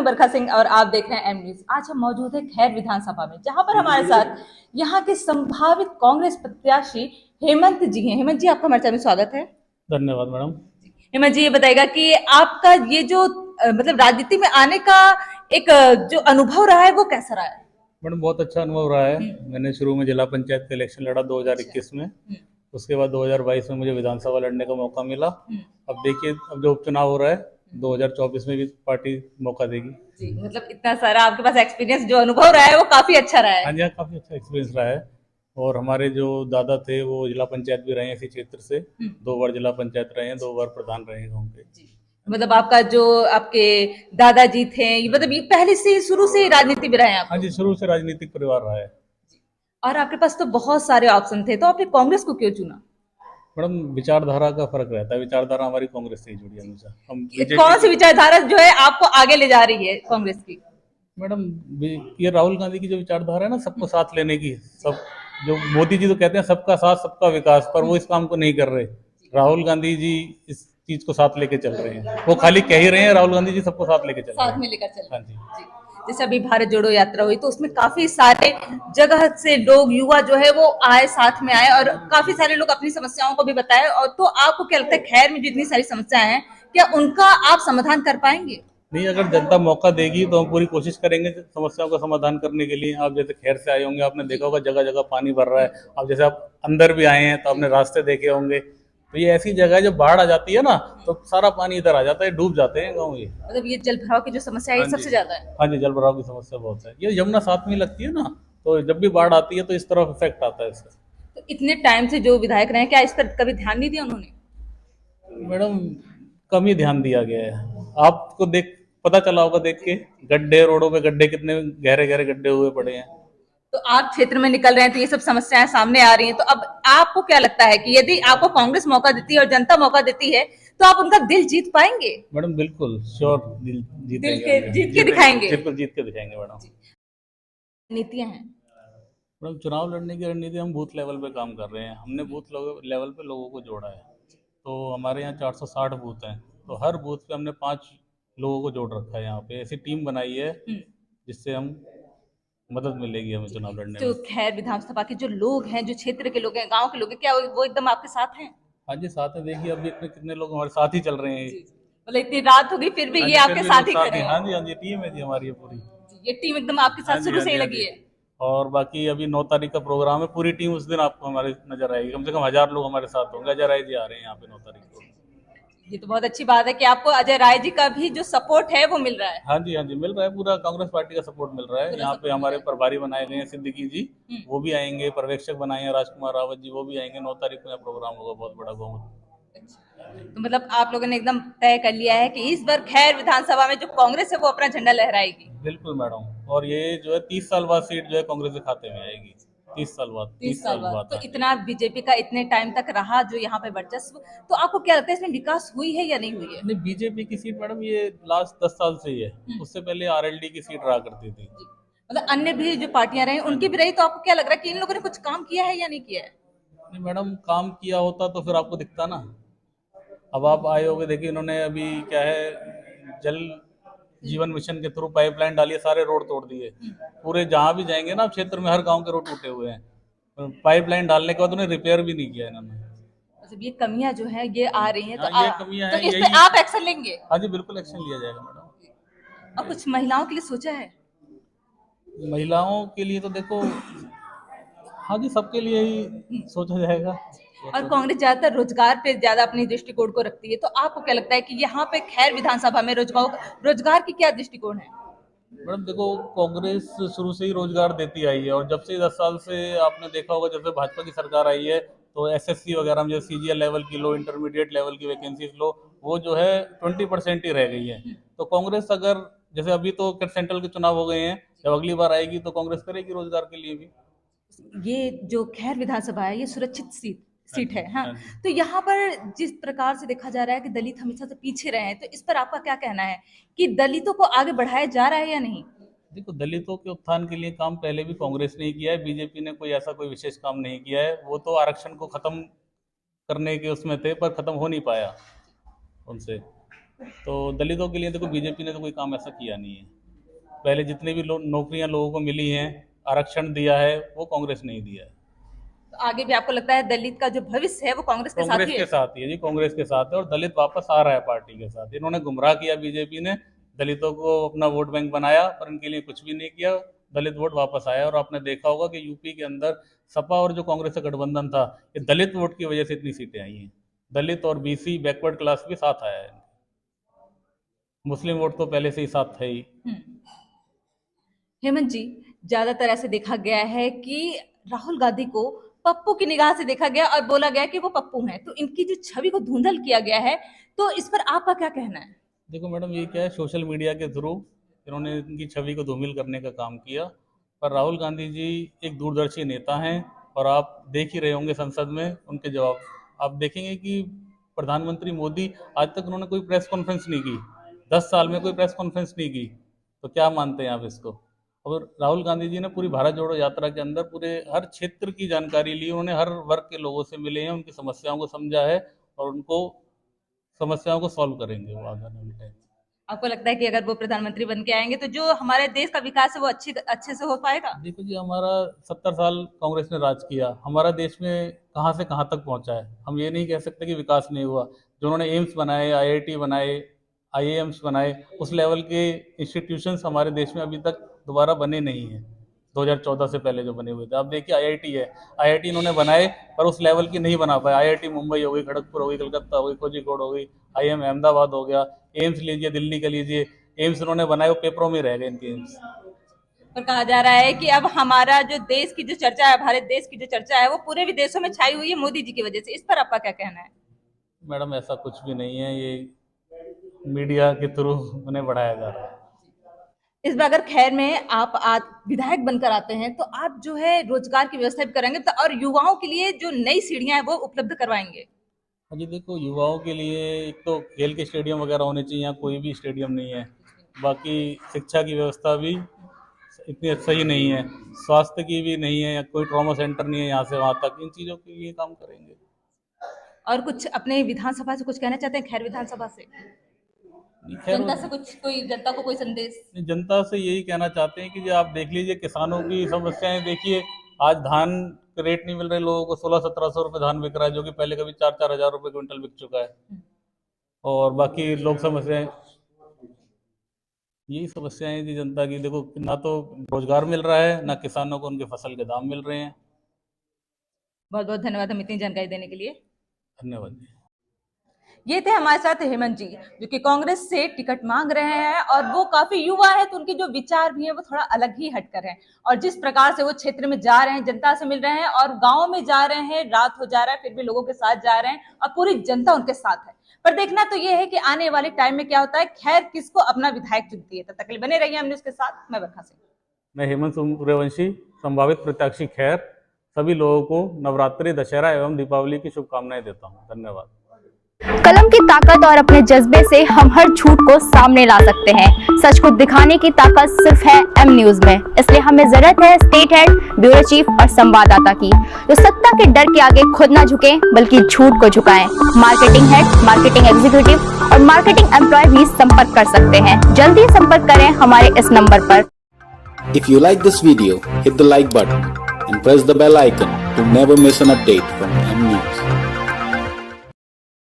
हूं बरखा सिंह और आप देख रहे हैं एम न्यूज। आज हम मौजूद हैं खैर विधानसभा में, जहां पर हमारे साथ यहां के संभावित कांग्रेस प्रत्याशी हेमंत जी हैं। हेमंत जी, आपका हमारे चैनल में स्वागत है। धन्यवाद मैडम। हेमंत जी, ये बताइएगा कि आपका ये जो मतलब राजनीति में आने का एक जो अनुभव रहा है वो कैसा रहा है? मैडम बहुत अच्छा अनुभव रहा है। मैंने शुरू में जिला पंचायत का इलेक्शन लड़ा 2021 में। उसके बाद 2022 में मुझे विधानसभा लड़ने का मौका मिला। अब देखिए, अब जो उपचुनाव हो रहा है 2024 में भी पार्टी मौका देगी। जी, मतलब इतना सारा आपके पास एक्सपीरियंस, जो अनुभव रहा है वो काफी अच्छा रहा है। हाँ जी, हाँ, काफी अच्छा एक्सपीरियंस रहा है। और हमारे जो दादा थे वो जिला पंचायत भी रहे हैं इसी क्षेत्र से। 2 बार जिला पंचायत रहे हैं, 2 बार प्रधान रहे हैं गाँव के। मतलब आपका जो आपके दादाजी थे, ये मतलब ये पहले से शुरू से राजनीति में रहे हैं आप? हाँ जी, शुरू से राजनीतिक परिवार रहा है। और आपके पास तो बहुत सारे ऑप्शन थे, तो आपने कांग्रेस को क्यों चुना? मैडम विचारधारा का फर्क रहता है। विचारधारा हमारी कांग्रेस से ही जुड़ी है हमेशा। हम कौन सी विचारधारा जो है आपको आगे ले जा रही है कांग्रेस की? मैडम ये राहुल गांधी की जो विचारधारा है ना, सबको साथ लेने की, सब जो मोदी जी तो कहते हैं सबका साथ सबका विकास, पर वो इस काम को नहीं कर रहे। राहुल गांधी जी इस चीज को साथ लेके चल रहे हैं। वो खाली कह ही रहे हैं, राहुल गांधी जी सबको साथ लेके चल रहे हैं। साथ में लेकर चल हाँ रहे जी। हैं। जी। जैसे अभी भारत जोड़ो यात्रा हुई तो उसमें काफी सारे जगह से लोग, युवा जो है वो आए, साथ में आए और काफी सारे लोग अपनी समस्याओं को भी बताए। और तो आपको क्या लगता है, खैर में जितनी सारी समस्याएं हैं, क्या उनका आप समाधान कर पाएंगे? नहीं, अगर जनता मौका देगी तो हम पूरी कोशिश करेंगे समस्याओं का समाधान करने के लिए। आप जैसे खैर से आए होंगे, आपने देखा होगा जगह जगह पानी भर रहा है। अब जैसे आप अंदर भी आए हैं तो आपने रास्ते देखे होंगे। तो ये ऐसी जगह है, जब बाढ़ आ जाती है ना तो सारा पानी इधर आ जाता है, डूब जाते हैं गाँव ये। मतलब ये जल भराव की जो समस्या है हाँ ये जी, सबसे ज्यादा है। हाँ जी, जल भराव की समस्या बहुत है। ये यमुना साथ में लगती है ना, तो जब भी बाढ़ आती है तो इस तरफ इफेक्ट आता है इसका। तो इतने टाइम से जो विधायक रहे हैं, क्या इस पर कभी ध्यान नहीं दिया उन्होंने? मैडम कम ही ध्यान दिया गया है। आपको देख पता चला होगा, देख के गड्ढे, रोडों पे गड्ढे, कितने गहरे गहरे गड्ढे हुए पड़े हैं। तो आप क्षेत्र में निकल रहे हैं तो ये सब समस्याएं सामने आ रही हैं। तो अब आपको क्या लगता है कि यदि आपको कांग्रेस मौका देती है और जनता मौका देती है, तो आप उनका दिल जीत पाएंगे? मैडम बिल्कुल श्योर, दिल दिल जीतेंगे के हम, जीत के दिखाएंगे? बिल्कुल जीत के दिखाएंगे मैडम। नीतियां हैं। मैडम चुनाव लड़ने की रणनीति हम बूथ लेवल पे काम कर रहे हैं। हमने बूथ लेवल पे लोगों को जोड़ा है। तो हमारे यहाँ 460 बूथ हैं। तो हर बूथ पे हमने 5 लोगों को जोड़ रखा है। यहाँ पे ऐसी टीम बनाई है जिससे हम मदद मिलेगी हमें चुनाव लड़ने जो में। खैर विधानसभा के जो लोग हैं, जो क्षेत्र के लोग हैं, गांव के लोग हैं, क्या वो एकदम आपके साथ हैं? हाँ जी, साथ में देखिए अभी इतने कितने लोग हमारे साथ ही चल रहे हैं। मतलब इतनी रात हो गई फिर भी हाँ ये जी, फिर आपके भी साथ लोग ही साथ खड़े ही। हैं? हाँ जी, हाँ जी, टीम है जी हमारी ये पूरी। ये टीम एकदम आपके हाँ साथ जी, शुरू हाँ से जी, ही हाँ लगी जी। है? और बाकी अभी 9 तारीख का प्रोग्राम है। पूरी टीम उस दिन आपको हमारे नजर आएगी। कम से कम 1000 लोग हमारे साथ होंगे। अजय राय जी आ रहे हैं यहाँ पे 9 तारीख को। ये तो बहुत अच्छी बात है कि आपको अजय राय जी का भी जो सपोर्ट है वो मिल रहा है। हाँ जी, हाँ जी, मिल रहा है। पूरा कांग्रेस पार्टी का सपोर्ट मिल रहा है। यहाँ पे हमारे प्रभारी बनाए गए हैं सिद्दीकी जी, वो भी आएंगे। पर्यवेक्षक बनाए हैं राजकुमार रावत जी, वो भी आएंगे। 9 तारीख को यहाँ प्रोग्राम होगा बहुत बड़ा गाँव। तो मतलब आप लोगों ने एकदम तय कर लिया है कि इस बार खैर विधानसभा में जो कांग्रेस है वो अपना झंडा लहराएगी? बिल्कुल मैडम। और ये जो है 30 साल बाद सीट जो है कांग्रेस के खाते में आएगी। 30 साल बाद, 30 साल बाद। तो हाँ जी। इतना बीजेपी का इतने टाइम तक रहा जो यहाँ पे वर्चस्व, तो आपको क्या लगता है इसमें विकास हुई है या नहीं हुई है? नहीं, बीजेपी की सीट मैडम ये लास्ट 10 साल से ही है। उससे पहले आरएलडी की सीट रहा करती थी। मतलब अन्य भी जो पार्टियां रही उनकी भी रही, तो आपको क्या लग रहा है कि इन लोगों ने कुछ काम किया है या नहीं किया है? नहीं मैडम, काम किया होता तो फिर आपको दिखता ना। अब आप आए होगे, देखिए इन्होंने अभी क्या है, जल जीवन मिशन के थ्रू पाइपलाइन डाली है, सारे रोड तोड़ दिए। पूरे जहाँ भी जाएंगे ना क्षेत्र में, हर गांव के रोड टूटे हुए हैं। पाइपलाइन डालने के बाद उन्हें रिपेयर भी नहीं किया इन्होंने। मतलब ये कमियां जो है ये आ रही हैं, हाँ, ये कमियां तो हैं इस पे यही। आप एक्शन लेंगे? हाँ जी, बिल्कुल एक्शन लिया जाएगा मैडम। और कुछ महिलाओं के लिए सोचा है? महिलाओं के लिए तो देखो, हाँ जी, सबके लिए ही सोचा जाएगा। और कांग्रेस ज्यादातर रोजगार पे ज्यादा अपनी दृष्टिकोण को रखती है, तो आपको क्या लगता है कि यहाँ पे खैर विधानसभा में रोजगार की क्या दृष्टिकोण है? मैडम देखो, कांग्रेस शुरू से ही रोजगार देती आई है। और जब से 10 साल से आपने देखा होगा, जब से भाजपा की सरकार आई है तो एसएससी वगैरह में जैसे सीजीएल लेवल की लो, इंटरमीडिएट लेवल की वैकेंसीज लो, वो जो है 20% ही रह गई है। तो कांग्रेस अगर, जैसे अभी तो सेंट्रल के चुनाव हो गए हैं, जब अगली बार आएगी तो कांग्रेस करेगी रोजगार के लिए भी। ये जो खैर विधानसभा है ये सुरक्षित सीट है, हाँ। हाँ जी। तो यहाँ पर जिस प्रकार से देखा जा रहा है कि दलित हमेशा से पीछे रहे हैं, तो इस पर आपका क्या कहना है कि दलितों को आगे बढ़ाया जा रहा है या नहीं? देखो, दलितों के उत्थान के लिए काम पहले भी कांग्रेस ने ही किया है। बीजेपी ने कोई ऐसा कोई विशेष काम नहीं किया है। वो तो आरक्षण को खत्म करने के उसमें थे, पर खत्म हो नहीं पाया उनसे। तो दलितों के लिए देखो बीजेपी ने तो कोई काम ऐसा किया नहीं है। पहले जितने भी नौकरियां लोगों को मिली हैं, आरक्षण दिया है, वो कांग्रेस ने ही दिया है। तो आगे भी आपको लगता है दलित का जो भविष्य है वो कांग्रेस के साथ कांग्रेस ही के है? साथ ही है जी, कांग्रेस के साथ है, और दलित वापस आ रहा है पार्टी के साथ। इन्होंने गुमराह किया बीजेपी ने, दलितों को अपना वोट बैंक बनाया, पर इनके लिए कुछ भी नहीं किया। दलित वोट वापस आया, और आपने देखा होगा कि यूपी के अंदर सपा और जो कांग्रेस का गठबंधन था, ये दलित वोट की वजह से इतनी सीटें आई हैं। दलित और बीसी बैकवर्ड क्लास भी साथ आया है। मुस्लिम वोट तो पहले से ही साथ है ही। हेमंत जी, ज्यादातर ऐसे देखा गया है कि राहुल गांधी को पप्पू की निगाह से देखा गया और बोला गया कि वो पप्पू हैं, तो इनकी जो छवि को धुंधल किया गया है, तो इस पर आपका क्या कहना है? देखो मैडम, ये क्या है, सोशल मीडिया के थ्रू इन्होंने इनकी छवि को धूमिल करने का काम किया। पर राहुल गांधी जी एक दूरदर्शी नेता हैं, और आप देख ही रहे होंगे संसद में उनके जवाब। आप देखेंगे कि प्रधानमंत्री मोदी, आज तक उन्होंने कोई प्रेस कॉन्फ्रेंस नहीं की, 10 साल में कोई प्रेस कॉन्फ्रेंस नहीं की। तो क्या मानते हैं आप इसको? और राहुल गांधी जी ने पूरी भारत जोड़ो यात्रा के अंदर पूरे हर क्षेत्र की जानकारी ली। उन्होंने हर वर्ग के लोगों से मिले हैं, उनकी समस्याओं को समझा है, और उनको समस्याओं को सॉल्व करेंगे वो आगे आने वाले टाइम। आपको लगता है कि अगर वो प्रधानमंत्री बन के आएंगे तो जो हमारे देश का विकास है वो अच्छे से हो पाएगा? देखो जी, हमारा 70 साल कांग्रेस ने राज किया, हमारा देश में कहाँ से कहाँ तक पहुँचा है। हम ये नहीं कह सकते कि विकास नहीं हुआ। जो उन्होंने एम्स बनाए, आईआईटी बनाए, आईएएम्स बनाए, उस लेवल के इंस्टीट्यूशंस हमारे देश में अभी तक दोबारा बने नहीं हैं। 2014 से पहले जो बने हुए थे, आप देखिए आईआईटी है, आईआईटी इन्होंने बनाए पर उस लेवल की नहीं बना पाए। आईआईटी मुंबई हो गई, खड़गपुर हो गई, कलकत्ता हो गई, कोझिकोड हो गई, आईएम अहमदाबाद हो गया, एम्स लीजिए दिल्ली का लीजिए, एम्स इन्होंने बनाए, वो पेपरों में रह गए इनके एम्स। और कहा जा रहा है कि अब हमारा जो देश की जो चर्चा है, भारत देश की जो चर्चा है, वो पूरे विदेशों में छाई हुई है मोदी जी की वजह से। इस पर आपका क्या कहना है? मैडम ऐसा कुछ भी नहीं है, ये मीडिया के थ्रू उन्हें बढ़ाया जा रहा है। इस बार अगर खैर में आप विधायक बनकर आते हैं तो आप जो है रोजगार की व्यवस्था भी कराएंगे, तो और युवाओं के लिए जो नई सीढ़ियां हैं वो उपलब्ध करवाएंगे? हाँ जी, देखो युवाओं के लिए एक तो खेल के स्टेडियम वगैरह होने चाहिए, यहाँ कोई भी स्टेडियम नहीं है। बाकी शिक्षा की व्यवस्था भी इतनी सही नहीं है, स्वास्थ्य की भी नहीं है, या कोई ट्रॉमा सेंटर नहीं है यहाँ से वहाँ तक। इन चीज़ों के लिए काम करेंगे। और कुछ अपने विधानसभा से कुछ कहना चाहते हैं? खैर विधानसभा से खैर, जनता से कुछ, कोई जनता को कोई संदेश? जनता से यही कहना चाहते हैं कि जो आप देख लीजिए किसानों की समस्याएं देखिए। आज धान के रेट नहीं मिल रहे लोगों को, 1600-1700 रुपये धान बिक रहा है, जो कि पहले कभी 4-4 हज़ार रुपये क्विंटल बिक चुका है। और बाकी लोग समस्याएं, यही समस्याएं जी जनता की। देखो ना तो रोजगार मिल रहा है, ना किसानों को उनके फसल के दाम मिल रहे हैं। बहुत बहुत धन्यवाद हम इतनी जानकारी देने के लिए। धन्यवाद जी। ये थे हमारे साथ हेमंत जी, जो कि कांग्रेस से टिकट मांग रहे हैं, और वो काफी युवा है, तो उनके जो विचार भी है वो थोड़ा अलग ही हटकर है। और जिस प्रकार से वो क्षेत्र में जा रहे हैं, जनता से मिल रहे हैं, और गांव में जा रहे हैं, रात हो जा रहा है फिर भी लोगों के साथ जा रहे हैं, और पूरी जनता उनके साथ है। पर देखना तो ये है कि आने वाले टाइम में क्या होता है, खैर किसको अपना विधायक चुनती है। तब तक बने रहिए हम न्यूज़ के साथ। मैं बरखा सिंह, मैं हेमंत सूर्यवंशी, संभावित प्रत्याशी खैर, सभी लोगों को नवरात्रि, दशहरा एवं दीपावली की शुभकामनाएं देता हूं। धन्यवाद। कलम की ताकत और अपने जज्बे से हम हर झूठ को सामने ला सकते हैं। सच को दिखाने की ताकत सिर्फ है एम न्यूज में। इसलिए हमें जरूरत है स्टेट हेड, ब्यूरो चीफ और संवाददाता की, जो सत्ता के डर के आगे खुद ना झुके बल्कि झूठ को झुकाएं। मार्केटिंग हेड, मार्केटिंग एग्जीक्यूटिव और मार्केटिंग एम्प्लॉय भी संपर्क कर सकते हैं। जल्दी संपर्क करें हमारे इस नंबर पर। If you like this video, hit the like button and press the bell icon to never miss an update from M News.